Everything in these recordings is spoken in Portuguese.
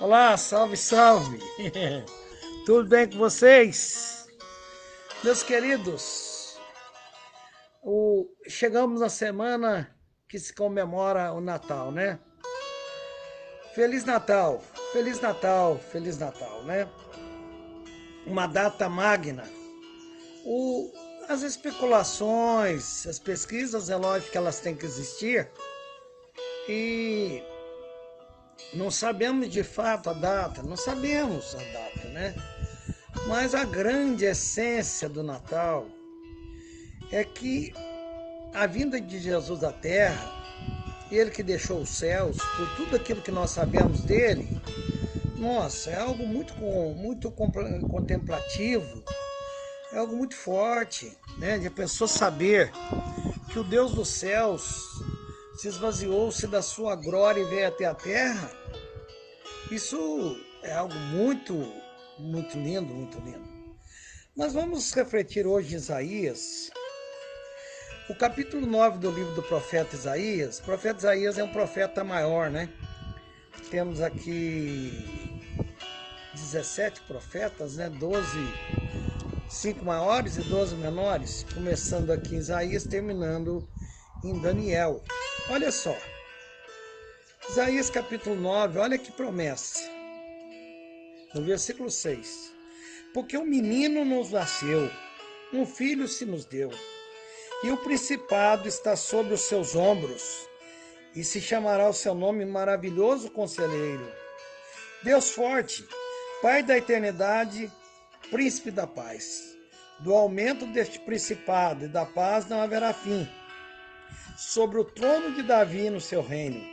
Olá, salve, salve! Tudo bem com vocês? Meus queridos, chegamos na semana que se comemora o Natal, né? Feliz Natal, Feliz Natal, Feliz Natal, né? Uma data magna. As especulações, as pesquisas, é lógico que elas têm que existir e não sabemos de fato a data, não sabemos a data, né? Mas a grande essência do Natal é que a vinda de Jesus à Terra, ele que deixou os céus, por tudo aquilo que nós sabemos dele, nossa, é algo muito contemplativo, é algo muito forte, né? De a pessoa saber que o Deus dos céus se esvaziou-se da sua glória e veio até a Terra. Isso é algo muito lindo, muito lindo. Nós vamos refletir hoje em Isaías, o capítulo 9 do livro do profeta Isaías. O profeta Isaías é um profeta maior, né? Temos aqui 17 profetas, né? 5 maiores e 12 menores, começando aqui em Isaías, terminando em Daniel. Olha só, Isaías capítulo 9, olha que promessa, no versículo 6. Porque um menino nos nasceu, um filho se nos deu, e o principado está sobre os seus ombros, e se chamará o seu nome Maravilhoso Conselheiro, Deus Forte, Pai da Eternidade, Príncipe da Paz. Do aumento deste principado e da paz não haverá fim, sobre o trono de Davi no seu reino,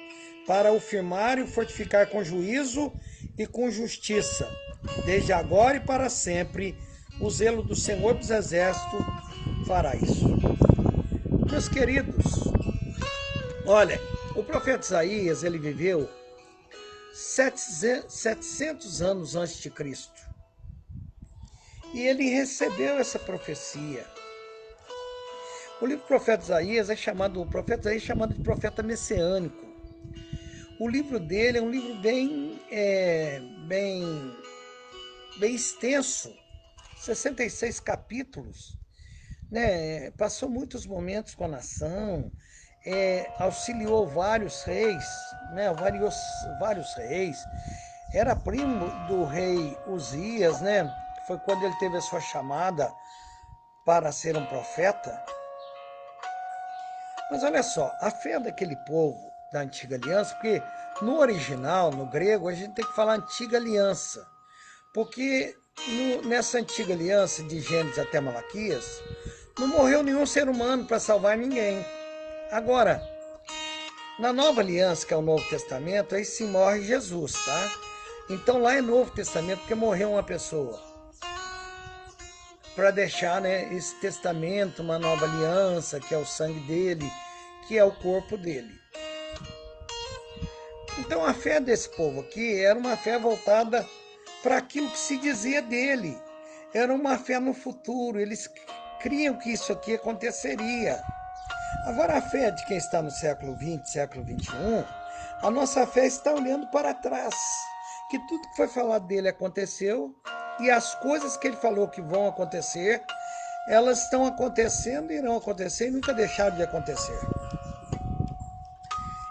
para o firmar e o fortificar com juízo e com justiça, desde agora e para sempre. O zelo do Senhor dos Exércitos fará isso. Meus queridos, olha, o profeta Isaías, ele viveu 700 anos antes de Cristo. E ele recebeu essa profecia. O livro do profeta Isaías o profeta Isaías é chamado de profeta messiânico. O livro dele é um livro bem extenso, 66 capítulos, né? Passou muitos momentos com a nação, auxiliou vários reis, né? Vários reis. Era primo do rei Uzias, né? Foi quando ele teve a sua chamada para ser um profeta. Mas olha só, a fé daquele povo da antiga aliança, porque no original, no grego, a gente tem que falar antiga aliança, porque nessa antiga aliança de Gênesis até Malaquias, não morreu nenhum ser humano para salvar ninguém. Agora, na nova aliança, que é o Novo Testamento, aí sim morre Jesus, tá? Então lá é Novo Testamento, porque morreu uma pessoa, para deixar, né, esse testamento, uma nova aliança, que é o sangue dele, que é o corpo dele. Então a fé desse povo aqui era uma fé voltada para aquilo que se dizia dele. Era uma fé no futuro, eles criam que isso aqui aconteceria. Agora a fé de quem está no século XX, século XXI, a nossa fé está olhando para trás, que tudo que foi falado dele aconteceu, e as coisas que ele falou que vão acontecer, elas estão acontecendo, irão acontecer e nunca deixaram de acontecer.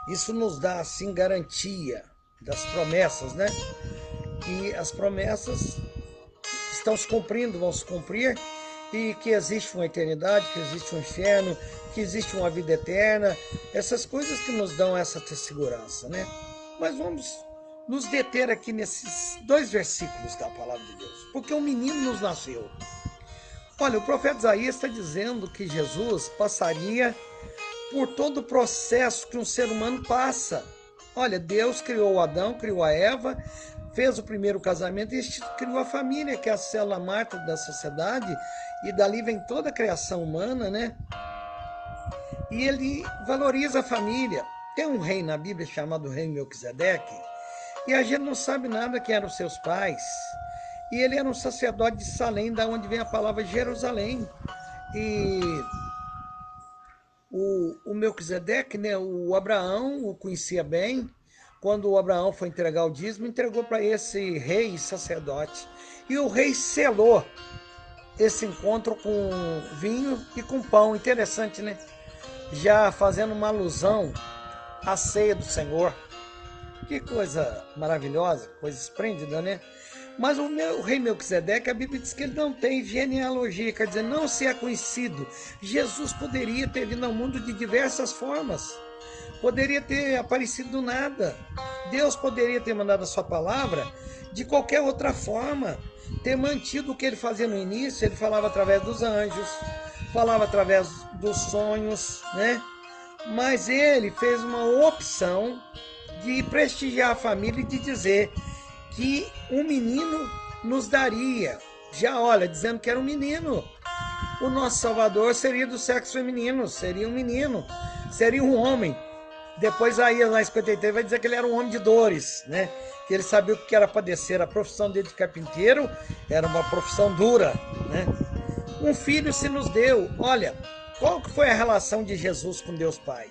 Isso nos dá, assim, garantia das promessas, né? Que as promessas estão se cumprindo, vão se cumprir, e que existe uma eternidade, que existe um inferno, que existe uma vida eterna, essas coisas que nos dão essa segurança, né? Mas vamos nos deter aqui nesses 2 versículos da palavra de Deus. Porque um menino nos nasceu. Olha, o profeta Isaías está dizendo que Jesus passaria por todo o processo que um ser humano passa. Olha, Deus criou Adão, criou a Eva, fez o primeiro casamento e criou a família, que é a célula máter da sociedade, e dali vem toda a criação humana, né? E ele valoriza a família. Tem um rei na Bíblia chamado rei Melquisedeque, e a gente não sabe nada quem eram os seus pais. E ele era um sacerdote de Salém, da onde vem a palavra Jerusalém. E o Melquisedeque, né, o Abraão o conhecia bem, quando o Abraão foi entregar o dízimo, entregou para esse rei e sacerdote. E o rei selou esse encontro com vinho e com pão. Interessante, né? Já fazendo uma alusão à ceia do Senhor. Que coisa maravilhosa, coisa esplêndida, né? Mas o rei Melquisedeque, a Bíblia diz que ele não tem genealogia, quer dizer, não se é conhecido. Jesus poderia ter vindo ao mundo de diversas formas. Poderia ter aparecido do nada. Deus poderia ter mandado a sua palavra de qualquer outra forma. Ter mantido o que ele fazia no início, ele falava através dos anjos, falava através dos sonhos, né? Mas ele fez uma opção de prestigiar a família e de dizer que um menino nos daria. Já olha, dizendo que era um menino. O nosso Salvador seria do sexo feminino, seria um menino, seria um homem. Depois aí, na 53, vai dizer que ele era um homem de dores, né? Que ele sabia o que era padecer. A profissão dele de carpinteiro era uma profissão dura, né? Um filho se nos deu. Olha, qual que foi a relação de Jesus com Deus Pai?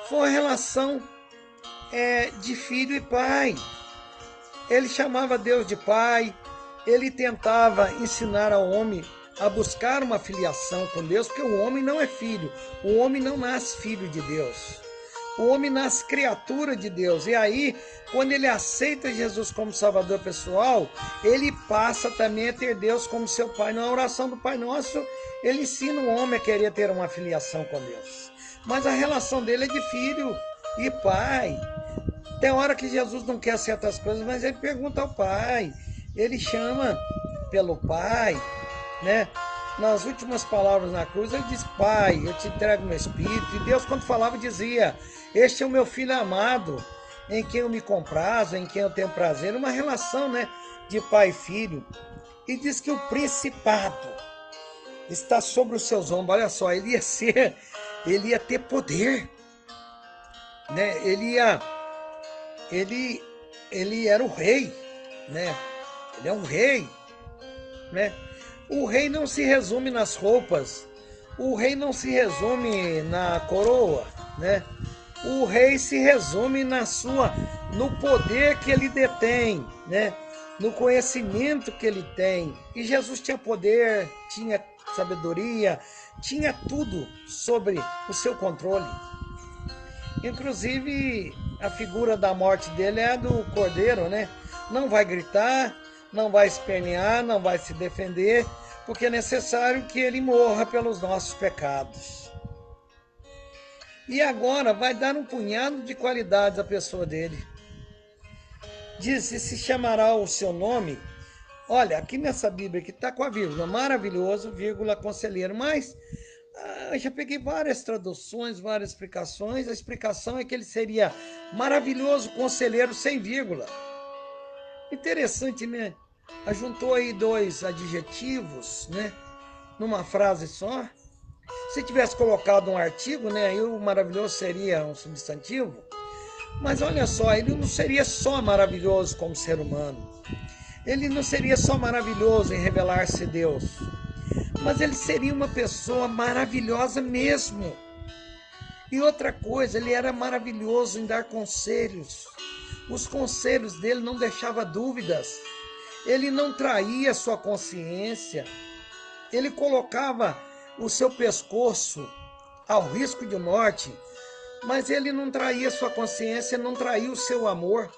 Foi a relação de filho e pai. Ele chamava Deus de pai, ele tentava ensinar ao homem a buscar uma filiação com Deus, porque o homem não é filho, o homem não nasce filho de Deus. O homem nasce criatura de Deus. E aí, quando ele aceita Jesus como Salvador pessoal, ele passa também a ter Deus como seu Pai. Na oração do Pai Nosso, ele ensina o homem a querer ter uma filiação com Deus. Mas a relação dele é de filho e pai. Tem hora que Jesus não quer certas coisas, mas ele pergunta ao Pai. Ele chama pelo Pai, né? Nas últimas palavras na cruz, ele diz: Pai, eu te entrego meu Espírito. E Deus, quando falava, dizia: este é o meu Filho amado, em quem eu me comprazo, em quem eu tenho prazer. Uma relação, né, de pai e filho. E diz que o principado está sobre os seus ombros. Olha só, ele ia ter poder, né? Ele era o rei, né? Ele é um rei, né? O rei não se resume nas roupas, o rei não se resume na coroa, né? O rei se resume no poder que ele detém, né? No conhecimento que ele tem. E Jesus tinha poder, tinha sabedoria, tinha tudo sobre o seu controle. Inclusive, a figura da morte dele é a do cordeiro, né? Não vai gritar, não vai espernear, não vai se defender, porque é necessário que ele morra pelos nossos pecados. E agora vai dar um punhado de qualidades à pessoa dele. Diz: e se chamará o seu nome. Olha, aqui nessa Bíblia que está com a vírgula, maravilhoso, vírgula, conselheiro, mas eu já peguei várias traduções, várias explicações. A explicação é que ele seria maravilhoso conselheiro sem vírgula. Interessante, né? Ajuntou aí dois adjetivos, né? Numa frase só. Se tivesse colocado um artigo, né? Aí o maravilhoso seria um substantivo. Mas olha só, ele não seria só maravilhoso como ser humano. Ele não seria só maravilhoso em revelar-se Deus. Mas ele seria uma pessoa maravilhosa mesmo. E outra coisa, ele era maravilhoso em dar conselhos. Os conselhos dele não deixavam dúvidas. Ele não traía sua consciência. Ele colocava o seu pescoço ao risco de morte, mas ele não traía sua consciência, não traía o seu amor.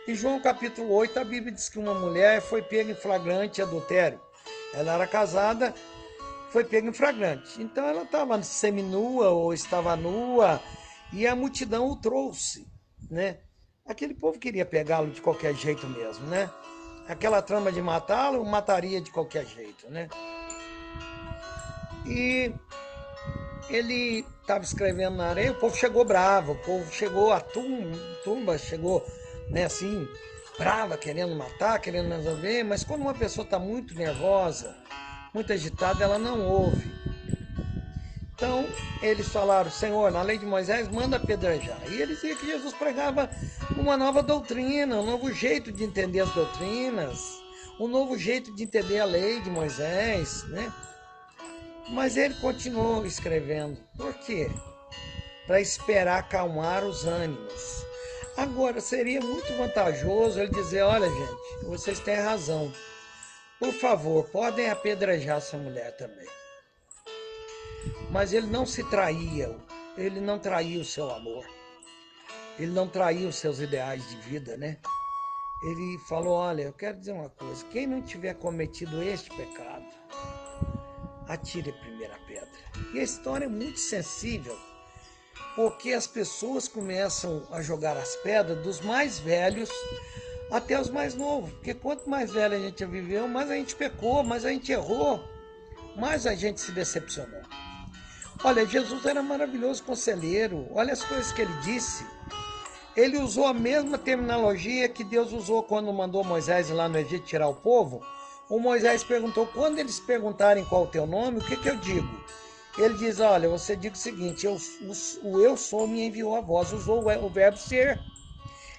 Em João capítulo 8, a Bíblia diz que uma mulher foi pega em flagrante adultério. Ela era casada, foi pega em flagrante. Então ela estava seminua ou estava nua e a multidão o trouxe, né? Aquele povo queria pegá-lo de qualquer jeito mesmo, né? Aquela trama de matá-lo, mataria de qualquer jeito, né? E ele estava escrevendo na areia, o povo chegou bravo, o povo chegou, a turma chegou, né, assim, brava, querendo matar, querendo resolver, mas quando uma pessoa está muito nervosa, muito agitada, ela não ouve. Então, eles falaram: Senhor, na lei de Moisés, manda apedrejar. E eles diziam que Jesus pregava uma nova doutrina, um novo jeito de entender as doutrinas, um novo jeito de entender a lei de Moisés, né? Mas ele continuou escrevendo. Por quê? Para esperar acalmar os ânimos. Agora, seria muito vantajoso ele dizer, olha, gente, vocês têm razão. Por favor, podem apedrejar essa mulher também. Mas ele não se traía, ele não traía o seu amor. Ele não traía os seus ideais de vida, né? Ele falou, olha, eu quero dizer uma coisa, quem não tiver cometido este pecado, atire a primeira pedra. E a história é muito sensível, porque as pessoas começam a jogar as pedras dos mais velhos até os mais novos. Porque quanto mais velho a gente viveu, mais a gente pecou, mais a gente errou, mais a gente se decepcionou. Olha, Jesus era maravilhoso conselheiro, olha as coisas que ele disse. Ele usou a mesma terminologia que Deus usou quando mandou Moisés ir lá no Egito tirar o povo. O Moisés perguntou, quando eles perguntarem qual é o teu nome, o que eu digo? Ele diz, olha, você diz o seguinte, o eu sou me enviou a vós, usou o verbo ser.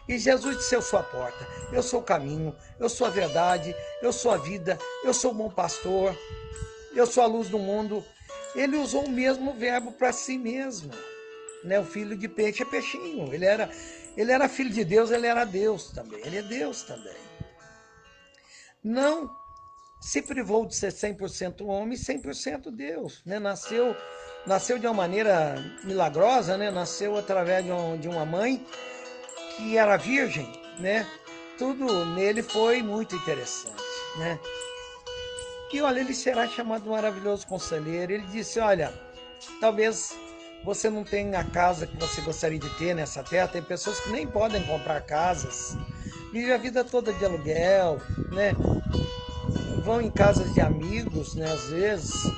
E Jesus disse, eu sou a porta, eu sou o caminho, eu sou a verdade, eu sou a vida, eu sou o bom pastor, eu sou a luz do mundo. Ele usou o mesmo verbo para si mesmo. Né? O filho de peixe é peixinho, ele era filho de Deus, ele era Deus também, ele é Deus também. Não se privou de ser 100% homem e 100% Deus, né? Nasceu de uma maneira milagrosa, né? Nasceu através de uma mãe que era virgem, né? Tudo nele foi muito interessante, né? E olha, ele será chamado maravilhoso conselheiro. Ele disse, olha, talvez você não tenha a casa que você gostaria de ter nessa terra, tem pessoas que nem podem comprar casas, vivem a vida toda de aluguel, né? Vão em casas de amigos, né, às vezes.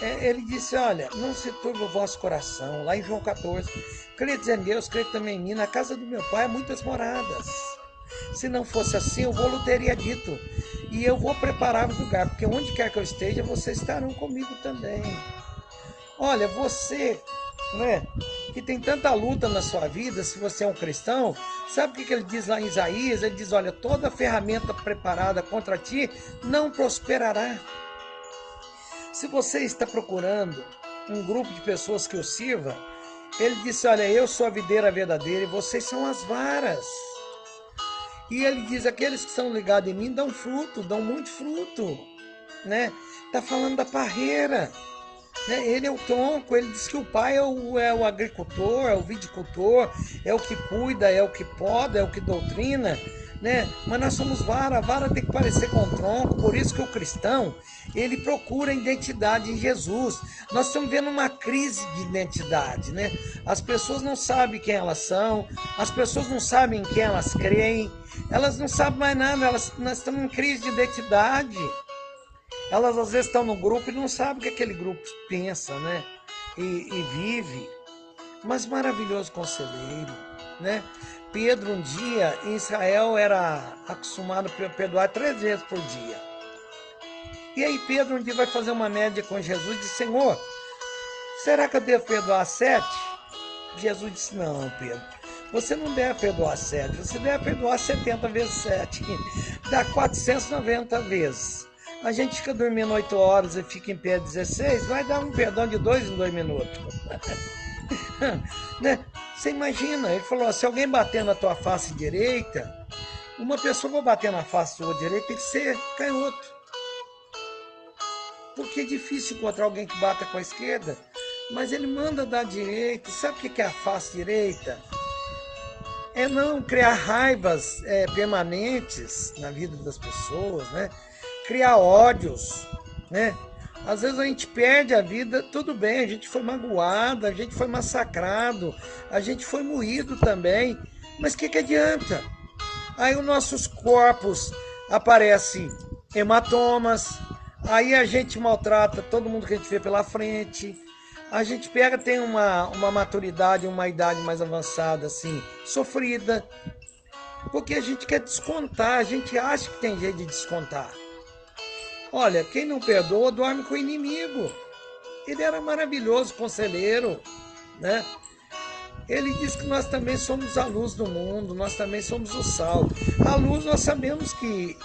Ele disse, olha, não se turbe o vosso coração, lá em João 14, credes em Deus, credes também em mim, na casa do meu pai há muitas moradas. Se não fosse assim, eu vou lhe teria dito, e eu vou preparar o lugar, porque onde quer que eu esteja, vocês estarão comigo também. Olha, você, né, que tem tanta luta na sua vida, se você é um cristão, sabe o que ele diz lá em Isaías? Ele diz, olha, toda ferramenta preparada contra ti não prosperará. Se você está procurando um grupo de pessoas que o sirva, ele disse, olha, eu sou a videira verdadeira e vocês são as varas. E ele diz, aqueles que são ligados em mim dão fruto, dão muito fruto, né? Está falando da parreira. Ele é o tronco, ele diz que o pai é o agricultor, é o viticultor, é o que cuida, é o que poda, é o que doutrina, né? Mas nós somos vara, a vara tem que parecer com o tronco, por isso que o cristão, ele procura identidade em Jesus. Nós estamos vendo uma crise de identidade, né? As pessoas não sabem quem elas são, as pessoas não sabem em quem elas creem, elas não sabem mais nada, nós estamos em crise de identidade. Elas às vezes estão no grupo e não sabem o que aquele grupo pensa, né? E vive. Mas maravilhoso conselheiro, né? Pedro um dia em Israel era acostumado a perdoar 3 vezes por dia. E aí Pedro um dia vai fazer uma média com Jesus e diz, Senhor, será que eu devo perdoar 7? Jesus disse, não, Pedro, você não deve perdoar 7, você deve perdoar 70 vezes 7, dá 490 vezes. A gente fica dormindo 8 horas e fica em pé 16, vai dar um perdão de 2 em 2 minutos. Né? Você imagina, ele falou, se alguém bater na tua face direita, uma pessoa vai bater na face sua direita, tem que ser canhoto. Porque é difícil encontrar alguém que bata com a esquerda, mas ele manda dar direita. Sabe o que é a face direita? É não criar raivas permanentes na vida das pessoas, né? Criar ódios, né? Às vezes a gente perde a vida, tudo bem, a gente foi magoado, a gente foi massacrado, a gente foi moído também, mas o que adianta? Aí os nossos corpos aparecem hematomas, aí a gente maltrata todo mundo que a gente vê pela frente, a gente tem uma maturidade, uma idade mais avançada, assim, sofrida, porque a gente quer descontar, a gente acha que tem jeito de descontar. Olha, quem não perdoa dorme com o inimigo. Ele era maravilhoso conselheiro, né? Ele diz que nós também somos a luz do mundo, nós também somos o sal. A luz, nós sabemos que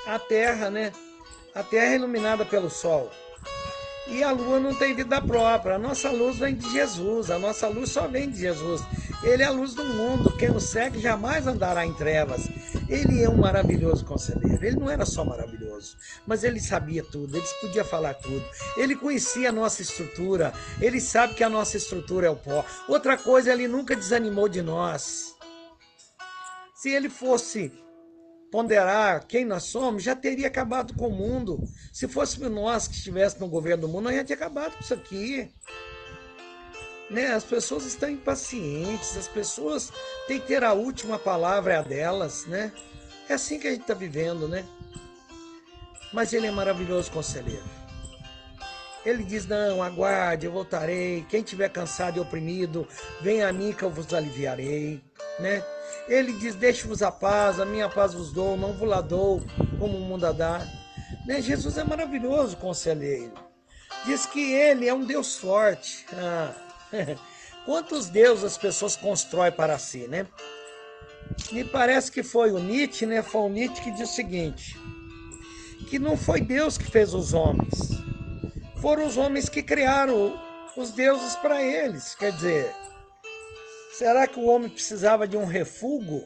a terra, né? A terra é iluminada pelo sol. E a lua não tem vida própria. A nossa luz vem de Jesus, a nossa luz só vem de Jesus. Ele é a luz do mundo. Quem o segue jamais andará em trevas. Ele é um maravilhoso conselheiro. Ele não era só maravilhoso, mas ele sabia tudo, ele podia falar tudo. Ele conhecia a nossa estrutura, ele sabe que a nossa estrutura é o pó. Outra coisa, ele nunca desanimou de nós. Se ele fosse ponderar quem nós somos, já teria acabado com o mundo. Se fôssemos nós que estivéssemos no governo do mundo, nós já tinha acabado com isso aqui. Né? As pessoas estão impacientes, as pessoas têm que ter a última palavra, é a delas, né? É assim que a gente está vivendo, né? Mas ele é maravilhoso conselheiro. Ele diz, não, aguarde, eu voltarei. Quem estiver cansado e oprimido, venha a mim que eu vos aliviarei, né? Ele diz, deixe-vos a paz, a minha paz vos dou, não vos la dou como o mundo a dá. Né? Jesus é maravilhoso conselheiro. Diz que ele é um Deus forte. Quantos deuses as pessoas constroem para si, né? Me parece que foi o Nietzsche, né? Foi o Nietzsche que diz o seguinte, que não foi Deus que fez os homens, foram os homens que criaram os deuses para eles. Quer dizer, será que o homem precisava de um refúgio?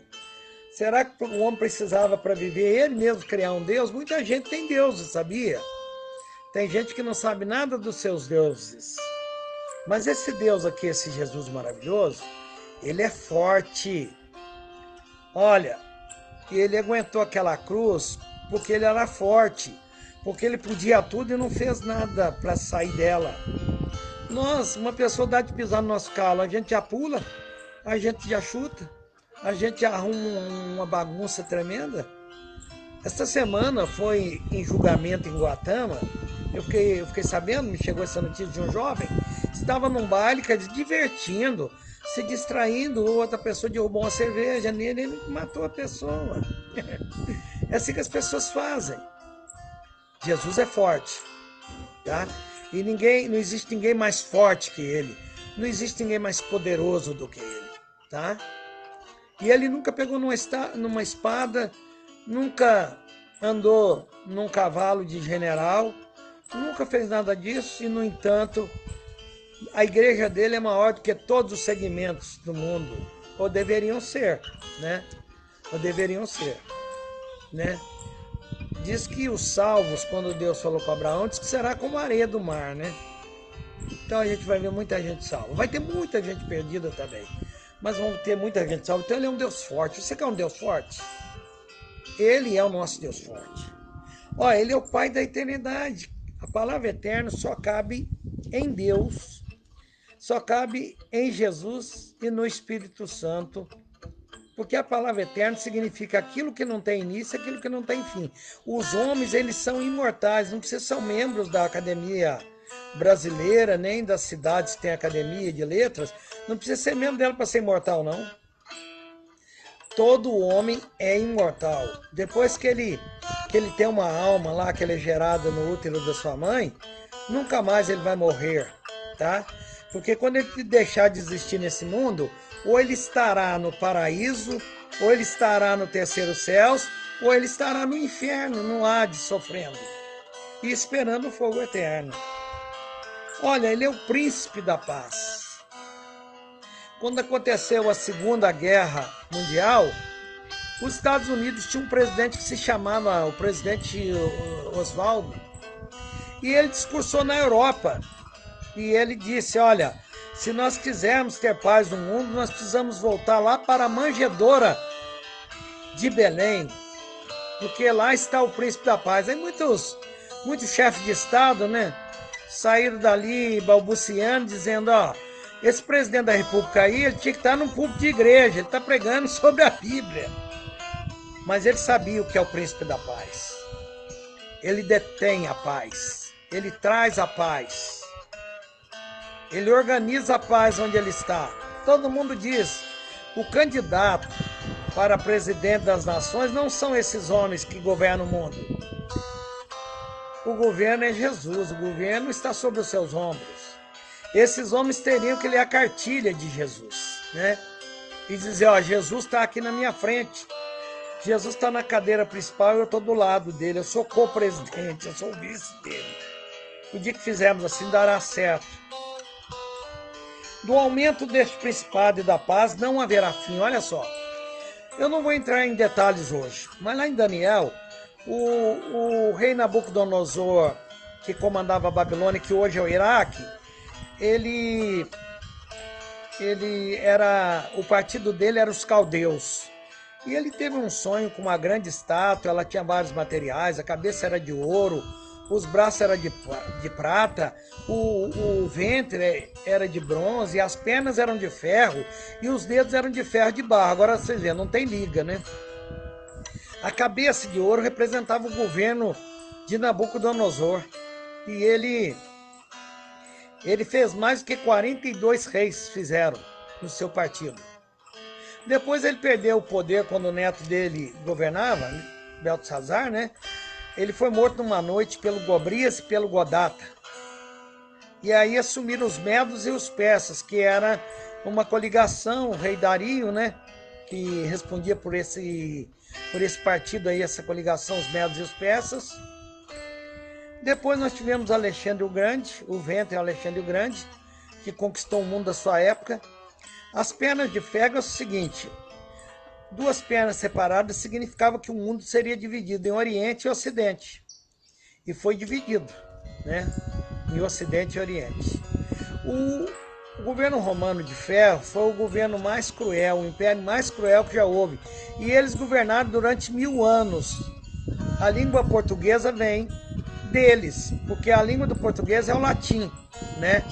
Será que o homem precisava para viver ele mesmo criar um Deus? Muita gente tem deuses, sabia? Tem gente que não sabe nada dos seus deuses. Mas esse Deus aqui, esse Jesus maravilhoso, ele é forte. Olha, ele aguentou aquela cruz porque ele era forte, porque ele podia tudo e não fez nada para sair dela. Nós, uma pessoa dá de pisar no nosso calo, a gente já pula, a gente já chuta, a gente já arruma uma bagunça tremenda. Esta semana foi em julgamento em Guatama. Eu fiquei sabendo, me chegou essa notícia de um jovem, estava num baile, divertindo, se distraindo, outra pessoa derrubou uma cerveja nele, ele matou a pessoa. É assim que as pessoas fazem. Jesus é forte, tá? E não existe ninguém mais forte que ele, não existe ninguém mais poderoso do que ele, tá? E ele nunca pegou numa espada, nunca andou num cavalo de general, nunca fez nada disso, e no entanto, a igreja dele é maior do que todos os segmentos do mundo, ou deveriam ser, né? Ou deveriam ser, né? Diz que os salvos, quando Deus falou com Abraão, diz que será como a areia do mar, né? Então a gente vai ver muita gente salva. Vai ter muita gente perdida também, mas vamos ter muita gente salva. Então ele é um Deus forte. Você quer um Deus forte? Ele é o nosso Deus forte. Ó, ele é o Pai da eternidade. A palavra eterna só cabe em Deus, só cabe em Jesus e no Espírito Santo, porque a palavra eterna significa aquilo que não tem início, aquilo que não tem fim. Os homens, eles são imortais, não precisam ser membros da Academia Brasileira, nem das cidades que tem Academia de Letras, não precisa ser membro dela para ser imortal, não. Todo homem é imortal. Depois que ele tem uma alma lá, que ele é gerado no útero da sua mãe, nunca mais ele vai morrer, tá? Porque quando ele deixar de existir nesse mundo, ou ele estará no paraíso, ou ele estará no terceiro céu, ou ele estará no inferno, no Hades, sofrendo e esperando o fogo eterno. Olha, ele é o príncipe da paz. Quando aconteceu a Segunda Guerra Mundial, os Estados Unidos tinham um presidente que se chamava o presidente Oswald, e ele discursou na Europa, e ele disse, olha, se nós quisermos ter paz no mundo, nós precisamos voltar lá para a manjedoura de Belém, porque lá está o príncipe da paz. Aí muitos chefes de Estado, né, saíram dali balbuciando, dizendo, ó, esse presidente da República aí, ele tinha que estar num púlpito de igreja, ele está pregando sobre a Bíblia. Mas ele sabia o que é o príncipe da paz. Ele detém a paz, ele traz a paz. Ele organiza a paz onde ele está. Todo mundo diz, o candidato para presidente das nações não são esses homens que governam o mundo. O governo é Jesus, o governo está sobre os seus ombros. Esses homens teriam que ler a cartilha de Jesus, né? E dizer, ó, Jesus está aqui na minha frente. Jesus está na cadeira principal e eu estou do lado dele. Eu sou co-presidente, eu sou o vice dele. O dia que fizermos assim, dará certo. Do aumento deste principado e da paz não haverá fim. Olha só, eu não vou entrar em detalhes hoje, mas lá em Daniel, o rei Nabucodonosor, que comandava a Babilônia, que hoje é o Iraque, o partido dele era os caldeus. E ele teve um sonho com uma grande estátua, ela tinha vários materiais, a cabeça era de ouro, os braços eram de prata, o ventre era de bronze, as pernas eram de ferro e os dedos eram de ferro de barro. Agora vocês veem, não tem liga, né? A cabeça de ouro representava o governo de Nabucodonosor. E ele fez mais do que 42 reis fizeram no seu partido. Depois ele perdeu o poder quando o neto dele governava, Beltesazar, né? Ele foi morto numa noite pelo Gobrias e pelo Godata. E aí assumiram os medos e os persas, que era uma coligação, o rei Dario, né? Que respondia por esse partido aí, essa coligação, os medos e os persas. Depois nós tivemos Alexandre o Grande, o ventre Alexandre o Grande, que conquistou o mundo da sua época. As pernas de ferro é o seguinte: duas pernas separadas significava que o mundo seria dividido em Oriente e Ocidente. E foi dividido, né? Em Ocidente e Oriente. O governo romano de ferro foi o governo mais cruel, o império mais cruel que já houve. E eles governaram durante 1000 anos. A língua portuguesa vem deles, porque a língua do português é o latim, né?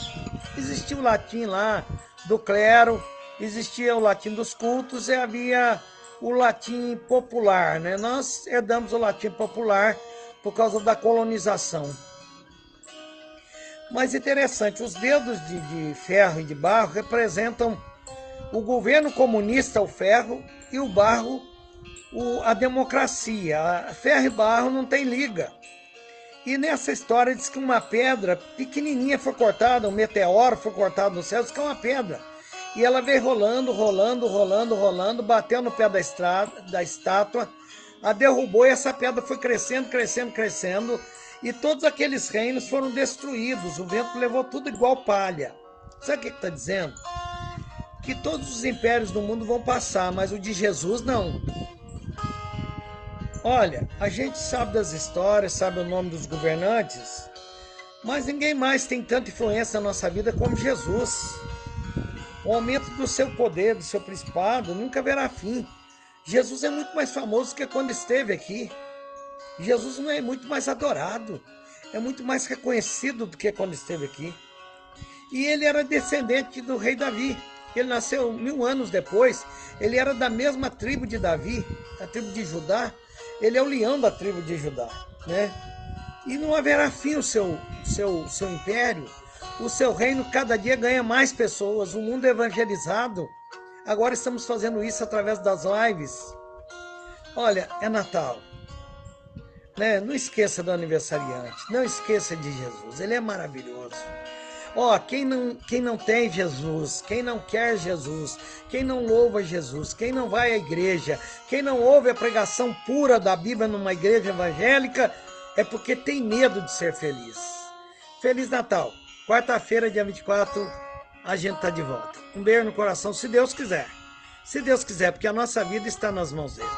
Existia o latim lá do clero, existia o latim dos cultos e havia o latim popular, né? Nós herdamos o latim popular por causa da colonização. Mas interessante, os dedos de ferro e de barro representam o governo comunista, o ferro, e o barro, a democracia. Ferro e barro não tem liga. E nessa história diz que uma pedra pequenininha foi cortada, um meteoro foi cortado no céu, diz que é uma pedra. E ela veio rolando, bateu no pé da estátua, a derrubou e essa pedra foi crescendo, e todos aqueles reinos foram destruídos, o vento levou tudo igual palha. Sabe o que está dizendo? Que todos os impérios do mundo vão passar, mas o de Jesus não. Olha, a gente sabe das histórias, sabe o nome dos governantes, mas ninguém mais tem tanta influência na nossa vida como Jesus. O aumento do seu poder, do seu principado, nunca haverá fim. Jesus é muito mais famoso que quando esteve aqui. Jesus não é muito mais adorado, é muito mais reconhecido do que quando esteve aqui. E ele era descendente do rei Davi. Ele nasceu 1000 anos depois, ele era da mesma tribo de Davi, a tribo de Judá. Ele é o leão da tribo de Judá, né? E não haverá fim o seu império. O seu reino cada dia ganha mais pessoas, o mundo é evangelizado. Agora estamos fazendo isso através das lives. Olha, é Natal, né? Não esqueça do aniversariante, não esqueça de Jesus, ele é maravilhoso. Ó, quem não tem Jesus, quem não quer Jesus, quem não louva Jesus, quem não vai à igreja, quem não ouve a pregação pura da Bíblia numa igreja evangélica, é porque tem medo de ser feliz. Feliz Natal! Quarta-feira, dia 24, a gente tá de volta. Um beijo no coração, se Deus quiser. Se Deus quiser, porque a nossa vida está nas mãos dele.